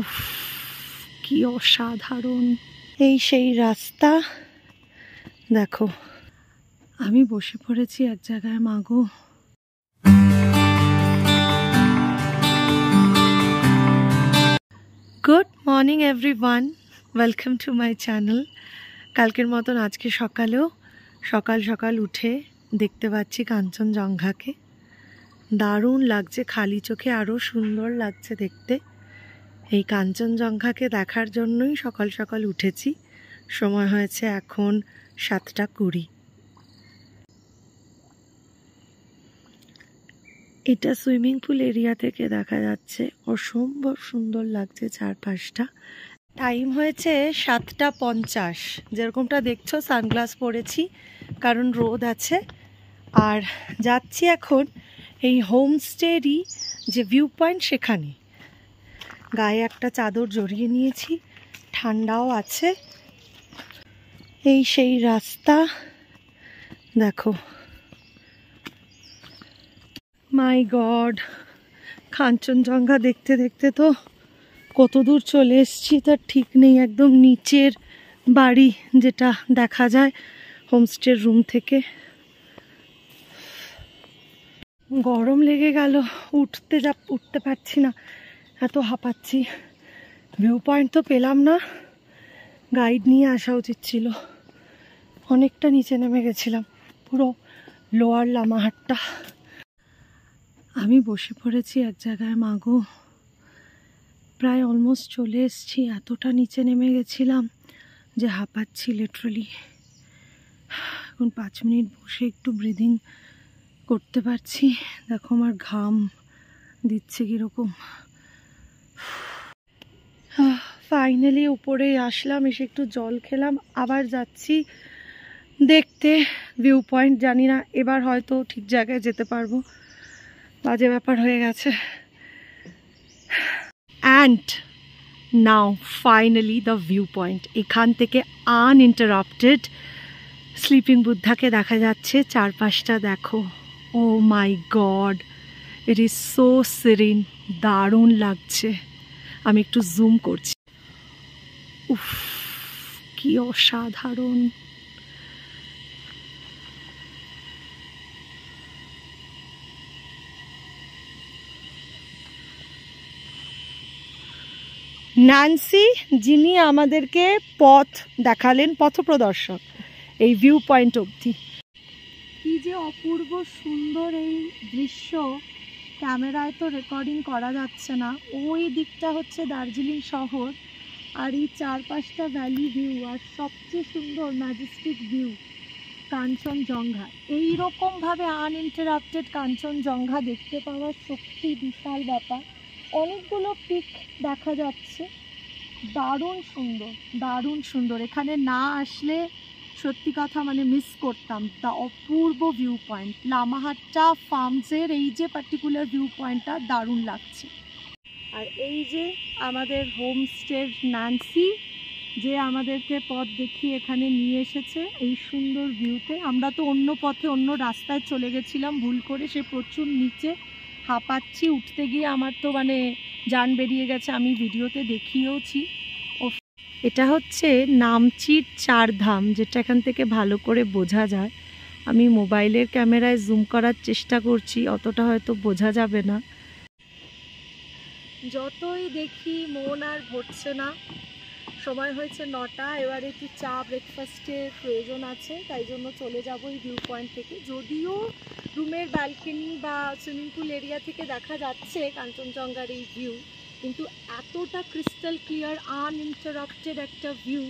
উফ, কি অসাধারণ! এই সেই রাস্তা, দেখো। আমি বসে পড়েছি এক জায়গায়, মাগো। Good morning everyone, welcome to my channel. কালকের মতন আজকে সকালেও সকাল সকাল উঠে দেখতে পাচ্ছি কাঞ্চনজঙ্ঘাকে। দারুণ লাগছে, খালি চোখে আরও সুন্দর লাগছে দেখতে। এই কাঞ্চনজঙ্ঘাকে দেখার জন্যই সকাল সকাল উঠেছি। সময় হয়েছে এখন 7:20। এটা সুইমিং পুল এরিয়া থেকে দেখা যাচ্ছে, অসম্ভব সুন্দর লাগছে চারপাশটা। টাইম হয়েছে 7:50। যেরকমটা দেখছো সানগ্লাস পরেছি কারণ রোদ আছে। আর যাচ্ছি এখন এই হোমস্টেরই যে ভিউ পয়েন্ট সেখানে। গায়ে একটা চাদর জড়িয়ে নিয়েছি, ঠান্ডাও আছে। এই সেই রাস্তা, দেখো। মাই গড, কাঞ্চনজঙ্ঘা দেখতে দেখতে তো কত দূর চলে এসেছি তার ঠিক নেই। একদম নিচের বাড়ি যেটা দেখা যায় হোমস্টের রুম থেকে। গরম লেগে গেল, উঠতে পারছি না, এত হাঁপাচ্ছি। ভিউ পয়েন্ট তো পেলাম না, গাইড নিয়ে আসা উচিত ছিল। অনেকটা নিচে নেমে গেছিলাম, পুরো লোয়ার লামাহাট্টা। আমি বসে পড়েছি এক জায়গায়, মাগো। প্রায় অলমোস্ট চলে এসেছি, এতটা নিচে নেমে গেছিলাম যে হাঁপাচ্ছি লিটারালি। এখন 5 মিনিট বসে একটু ব্রিদিং করতে পারছি। দেখো আমার ঘাম দিচ্ছে কীরকম। ফাইনালি উপরে আসলাম, এসে একটু জল খেলাম, আবার যাচ্ছি দেখতে ভিউ পয়েন্ট। জানি না এবার হয়তো ঠিক জায়গায় যেতে পারবো, বাজে ব্যাপার হয়ে গেছে। And now finally the view point. এখান থেকে আনইন্টারাপ্টেড স্লিপিং বুদ্ধাকে দেখা যাচ্ছে। চারপাশটা দেখো, oh my god, it is so serene, দারুণ লাগছে। আমি একটু জুম করছি। উফ, কি অসাধারণ! ন্যান্সি, যিনি আমাদেরকে পথ দেখালেন, পথপ্রদর্শক এই ভিউ পয়েন্ট অবধি। কি যে অপূর্ব সুন্দর এই দৃশ্য! ক্যামেরায় তো রেকর্ডিং করা যাচ্ছে না। ওই দিকটা হচ্ছে দার্জিলিং শহর, আর এই চারপাশটা ভ্যালি ভিউ, আর সবচেয়ে সুন্দর ম্যাজেস্টিক ভিউ কাঞ্চনজঙ্ঘা। এইরকমভাবে আনইন্টারাপ্টেড কাঞ্চনজঙ্ঘা দেখতে পাওয়া সত্যি বিশাল ব্যাপার। অনেকগুলো পিক দেখা যাচ্ছে, দারুণ সুন্দর, দারুণ সুন্দর। এখানে না আসলে সত্যি কথা মানে মিস করতাম দ্য অপূর্ব ভিউ পয়েন্ট। লামাহাট্টা ফার্মসের এই যে পার্টিকুলার ভিউ পয়েন্টটা দারুণ লাগছে। আর এই যে আমাদের হোমস্টের ন্যান্সি, যে আমাদেরকে পথ দেখিয়ে এখানে নিয়ে এসেছে এই সুন্দর ভিউতে। আমরা তো অন্য পথে অন্য রাস্তায় চলে গেছিলাম ভুল করে, সে প্রচুর নিচে, হাঁপাচ্ছি। উঠতে গিয়ে আমার তো মানে জান বেরিয়ে গেছে, আমি ভিডিওতে দেখিয়েওছি। এটা হচ্ছে নামচির 4 ধাম, যেটা এখান থেকে ভালো করে বোঝা যায়। আমি মোবাইলের ক্যামেরায় জুম করার চেষ্টা করছি, অতটা হয়তো বোঝা যাবে না। যতই দেখি মন আর ভরছে না। সময় হয়েছে 9টা, এবার একটু চা ব্রেকফাস্টের প্রয়োজন আছে, তাই জন্য চলে যাব এই ভিউ পয়েন্ট থেকে। যদিও রুমের ব্যালকনি বা সুইমিং পুল এরিয়া থেকে দেখা যাচ্ছে কাঞ্চনজঙ্ঘার এই ভিউ, কিন্তু এতটা ক্রিস্টাল ক্লিয়ার আনইন্টারাপ্টেড একটা ভিউ,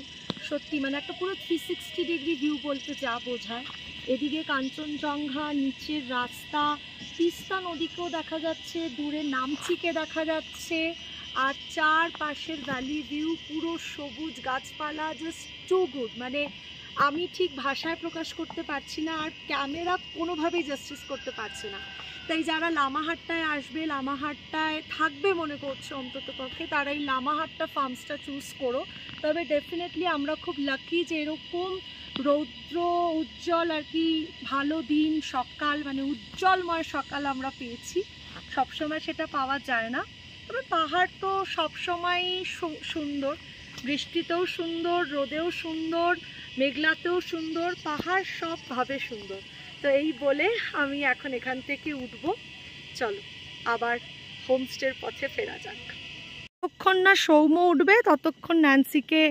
সত্যি মানে একটা পুরো 360 ডিগ্রি ভিউ বলতে যা বোঝায়। এদিকে কাঞ্চনজঙ্ঘা, নিচের রাস্তা, তিস্তা নদীকেও দেখা যাচ্ছে, দূরে নামচিকে দেখা যাচ্ছে, আর চারপাশের ভ্যালি ভিউ, পুরো সবুজ গাছপালা, জাস্ট টু গুড। মানে আমি ঠিক ভাষায় প্রকাশ করতে পারছি না, আর ক্যামেরা কোনোভাবেই জাস্টিস করতে পারছে না। তাই যারা লামাহাট্টায় আসবে, লামাহাট্টায় থাকবে মনে করছে অন্তত পক্ষে, তারা এই লামাহাট্টা ফার্মসটা চুজ করো। তবে ডেফিনেটলি আমরা খুব লাকি যে এরকম রৌদ্র উজ্জ্বল আর কি ভালো দিন, সকাল মানে উজ্জ্বলময় সকাল আমরা পেয়েছি। সবসময় সেটা পাওয়া যায় না। তবে পাহাড় তো সবসময় সুন্দর, বৃষ্টিতেও সুন্দর, রোদেও সুন্দর, মেঘলাতেও সুন্দর, পাহাড় সবভাবে সুন্দর। তো এই বলে আমি এখন এখান থেকে উঠবো। চলো আবার হোমস্টের পথে ফেরা যাক। যতক্ষণ না সৌম্য উঠবে ততক্ষণ ন্যান্সিকে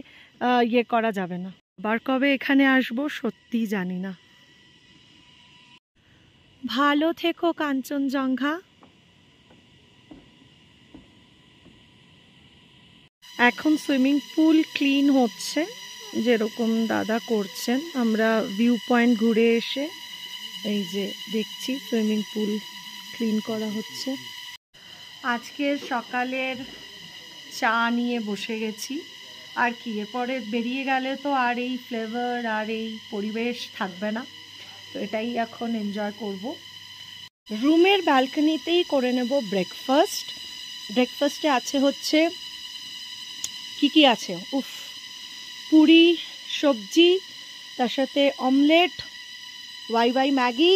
ইয়ে করা যাবে না। আবার কবে এখানে আসবো সত্যি জানি না। ভালো থেকো কাঞ্চনজঙ্ঘা। এখন সুইমিং পুল ক্লিন হচ্ছে, যেরকম দাদা করছেন। আমরা ভিউ পয়েন্ট ঘুরে এসে এই যে দেখছি সুইমিং পুল ক্লিন করা হচ্ছে। আজকের সকালের চা নিয়ে বসে গেছি। আর কি, এরপরে বেরিয়ে গেলে তো আর এই ফ্লেভার আর এই পরিবেশ থাকবে না, তো এটাই এখন এনজয় করব। রুমের ব্যালকনিতেই করে নেব ব্রেকফাস্ট। ব্রেকফাস্টে আছে হচ্ছে কি আছে, পুরি, সবজি, তার সাথে অমলেট, ওয়াই ম্যাগি,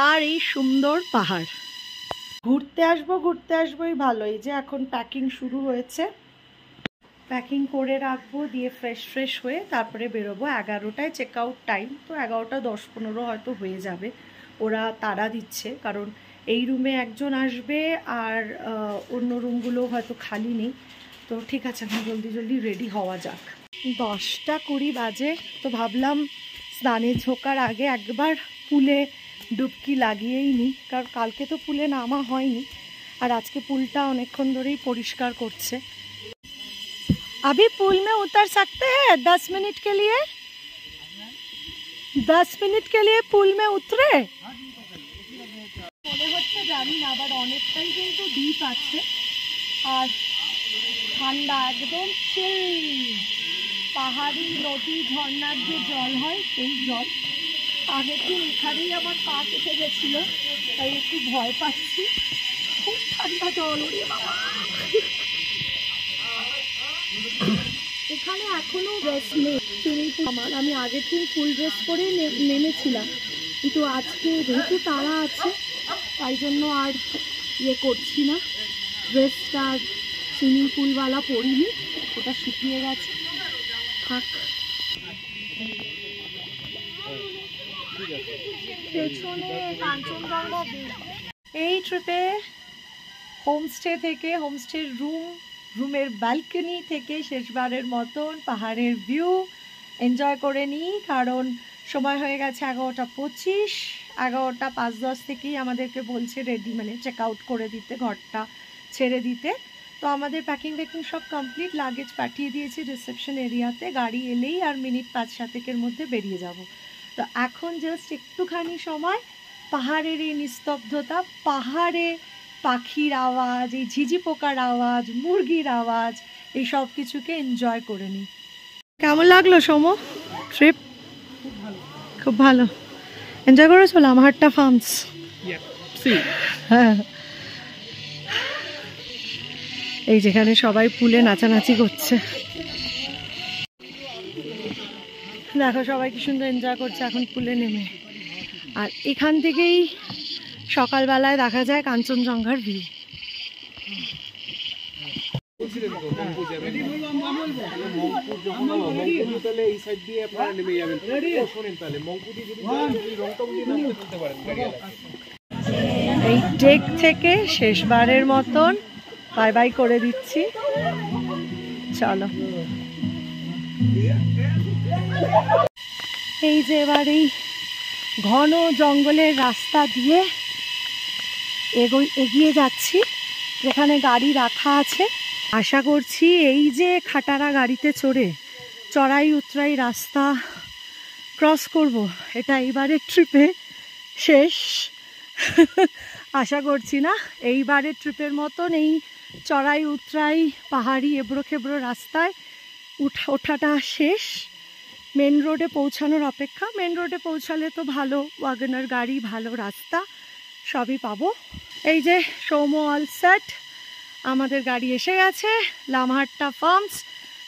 আর এই সুন্দর পাহাড়। ঘুরতে আসবোই ভালোই, যে এখন প্যাকিং শুরু হয়েছে। প্যাকিং করে রাখবো, দিয়ে ফ্রেশ হয়ে তারপরে বেরোবো। 11টায় চেক আউট টাইম, তো 11টা 10-15 হয়তো হয়ে যাবে। ওরা তাড়া দিচ্ছে, কারণ এই রুমে একজন আসবে আর অন্য রুমগুলো হয়তো খালি নেই। তো ঠিক আছে, এখন জলদি রেডি হওয়া যাক। 10টা 20 বাজে। তো ভাবলাম স্নানে ঝোঁকার আগে একবার পুলে ডুবকি লাগিয়েই নিই, কারণ কালকে তো পুলে নামা হয়নি, আর আজকে পুলটা অনেকক্ষণ ধরেই পরিষ্কার করছে। अभी पूल में उतर सकते हैं 10 मिनट के लिए? 10 मिनट के लिए पूल में उतरे? মনে হচ্ছে জানি না, আবার অনেকটাই কিন্তু ডিপ আছে আর ঠান্ডা, একদম চিল। পাহাড়ি নদী ঝর্ণার যে জল হয় সেই জল। আগের দিন এখানেই আমার পা কেটে গেছিল, তাই একটু ভয় পাচ্ছি। খুব ঠান্ডা জল, ওরে বাবা। এখানে এখনো ড্রেস নেই আমার। আমি আগের দিন ফুল ড্রেস করে নেমেছিলাম, কিন্তু আজকে যেহেতু তারা আছে তাই জন্য আর ইয়ে করছি না। ড্রেসটা সুইমিং পুলওয়ালা পরিনি, ওটা শুকিয়ে গেছে, থাক। পেছনে কাঞ্চনজঙ্ঘা। এই ট্রিপে হোমস্টে থেকে, হোমস্টের রুমের ব্যালকনি থেকে শেষবারের মতন পাহাড়ের ভিউ এনজয় করে নিই, কারণ সময় হয়ে গেছে 11টা 25। 11টা 5-10 থেকেই আমাদেরকে বলছে রেডি, মানে চেক আউট করে দিতে, ঘরটা ছেড়ে দিতে। তো আমাদের প্যাকিং সব কমপ্লিট, লাগেজ পাঠিয়ে দিয়েছি রিসেপশন এরিয়াতে। গাড়ি এলেই আর মিনিট 5-7 মধ্যে বেরিয়ে যাব। তো এখন জাস্ট একটুখানি সময় পাহাড়ের এই নিস্তব্ধতা, পাহাড়ে পাখির আওয়াজ, এই ঝিঝি পোকার আওয়াজ, মুরগির আওয়াজ, এই সব কিছুকে এনজয় করে নিই। কেমন লাগলো সোম ট্রিপ? খুব ভালো এনজয় করেছো লামহাট্টা ফার্মস? হ্যাঁ, এই যেখানে সবাই পুলে নাচানাচি করছে, দেখো সবাই কি সুন্দর এনজয় করছে এখন পুলে নেমে। আর এখান থেকেই সকালবেলায় দেখা যায় কাঞ্চনজঙ্ঘার ভিউ। এই ডেক থেকে শেষবারের মতন বাই বাই করে দিচ্ছি। চলো, এই যে এবার এই ঘন জঙ্গলের রাস্তা দিয়ে এগিয়ে যাচ্ছি, যেখানে গাড়ি রাখা আছে। আশা করছি এই যে খাটারা গাড়িতে চড়ে চড়াই উতরাই রাস্তা ক্রস করব, এটা এইবারের ট্রিপে শেষ। আশা করছি না এইবারের ট্রিপের মতন এই চড়াই উতরাই পাহাড়ি এবড়ো খেবড়ো রাস্তায় ওঠাটা শেষ। মেন রোডে পৌঁছানোর অপেক্ষা। মেন রোডে পৌঁছালে তো ভালো ওয়াগনার গাড়ি, ভালো রাস্তা, সবই পাবো। এই যে সৌম অল সেট, আমাদের গাড়ি এসে গেছে। লামহাট্টা ফার্মস,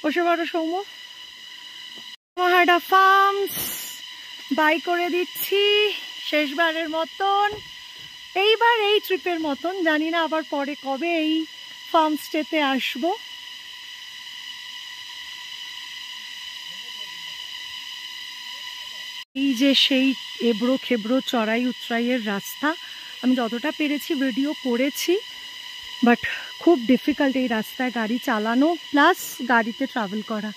বসে পড়ো সৌম। লামহাট্টা ফার্মস বাই করে দিচ্ছি শেষবারের মতন। এইবার এই ট্রিপের মতন, জানি না আবার পরে কবে এই ফার্ম স্টেতে আসবো। এই যে সেই এবড়ো খেবড়ো চড়াই উতরাইয়ের রাস্তা, আমি যতটা পেরেছি ভিডিও করেছি, বাট খুব ডিফিকাল্ট এই রাস্তায় গাড়ি চালানো প্লাস গাড়িতে ট্রাভেল করা।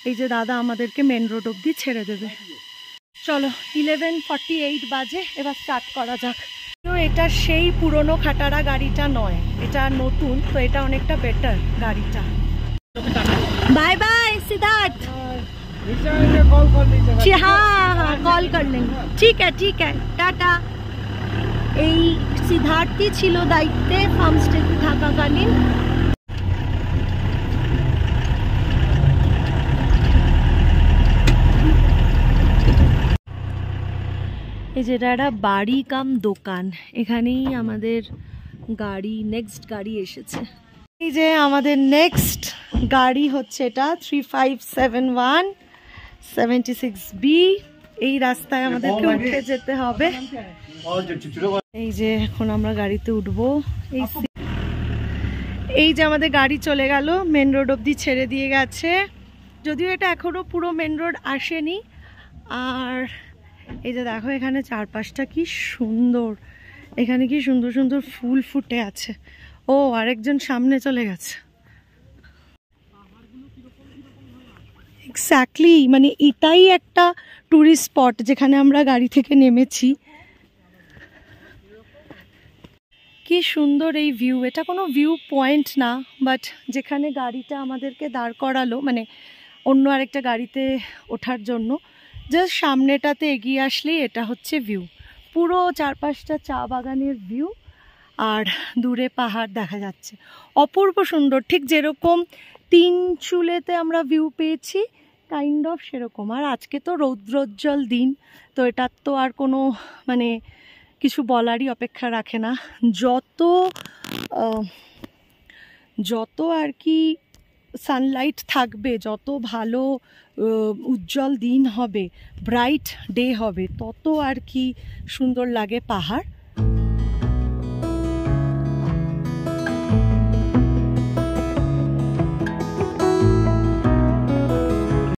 এই যে দাদা আমাদেরকে মেন রোড অবধি ছেড়ে দেবে। চলো 11:48 বাজে, এবার স্টার্ট করা যাক। তো এটা সেই পুরনো খাটারা গাড়িটা নয়, এটা নতুন, তো এটা অনেকটা বেটার গাড়িটা। Bye bye Siddharth. हाँ हाँ कॉल कर लेंगे, ठीक है टाटा। এই সিদ্ধার্থই ছিল দায়িত্বে ফার্ম স্টেতে থাকাকালীন। এই যেটা একটা বাড়ি কাম দোকান, এখানেই আমাদের গাড়ি, নেক্সট গাড়ি এসেছে। এই যে আমাদের নেক্সট গাড়ি হচ্ছে এটা 3571 76B। এই রাস্তায় আমাদেরকে উঠে যেতে হবে। এই যে এখন আমরা গাড়িতে উঠবো। এই যে আমাদের গাড়ি চলে গেল, মেন রোড অবধি ছেড়ে দিয়ে গেছে, যদিও এটা এখনো পুরো মেন রোড আসেনি। আর এই যে দেখো এখানে চারপাশটা কি সুন্দর, এখানে কি সুন্দর সুন্দর ফুল ফুটে আছে। ও আরেকজন সামনে চলে গেছে। এক্স্যাক্টলি, মানে এটাই একটা টুরিস্ট স্পট যেখানে আমরা গাড়ি থেকে নেমেছি। কি সুন্দর এই ভিউ। এটা কোনো ভিউ পয়েন্ট না, বাট যেখানে গাড়িটা আমাদেরকে দাঁড় করালো, মানে অন্য আরেকটা গাড়িতে ওঠার জন্য, জাস্ট সামনেটাতে এগিয়ে আসলেই এটা হচ্ছে ভিউ। পুরো চারপাশটা চা বাগানের ভিউ, আর দূরে পাহাড় দেখা যাচ্ছে, অপূর্ব সুন্দর। ঠিক যেরকম তিনচুলেতে আমরা ভিউ পেয়েছি কাইন্ড অফ সেরকম। আর আজকে তো রৌদ্রোজ্জ্বল দিন, তো এটার তো আর কোনো মানে কিছু বলারই অপেক্ষা রাখে না। যত আর কি সানলাইট থাকবে, যত ভালো উজ্জ্বল দিন হবে, ব্রাইট ডে হবে, তত আর কি সুন্দর লাগে পাহাড়।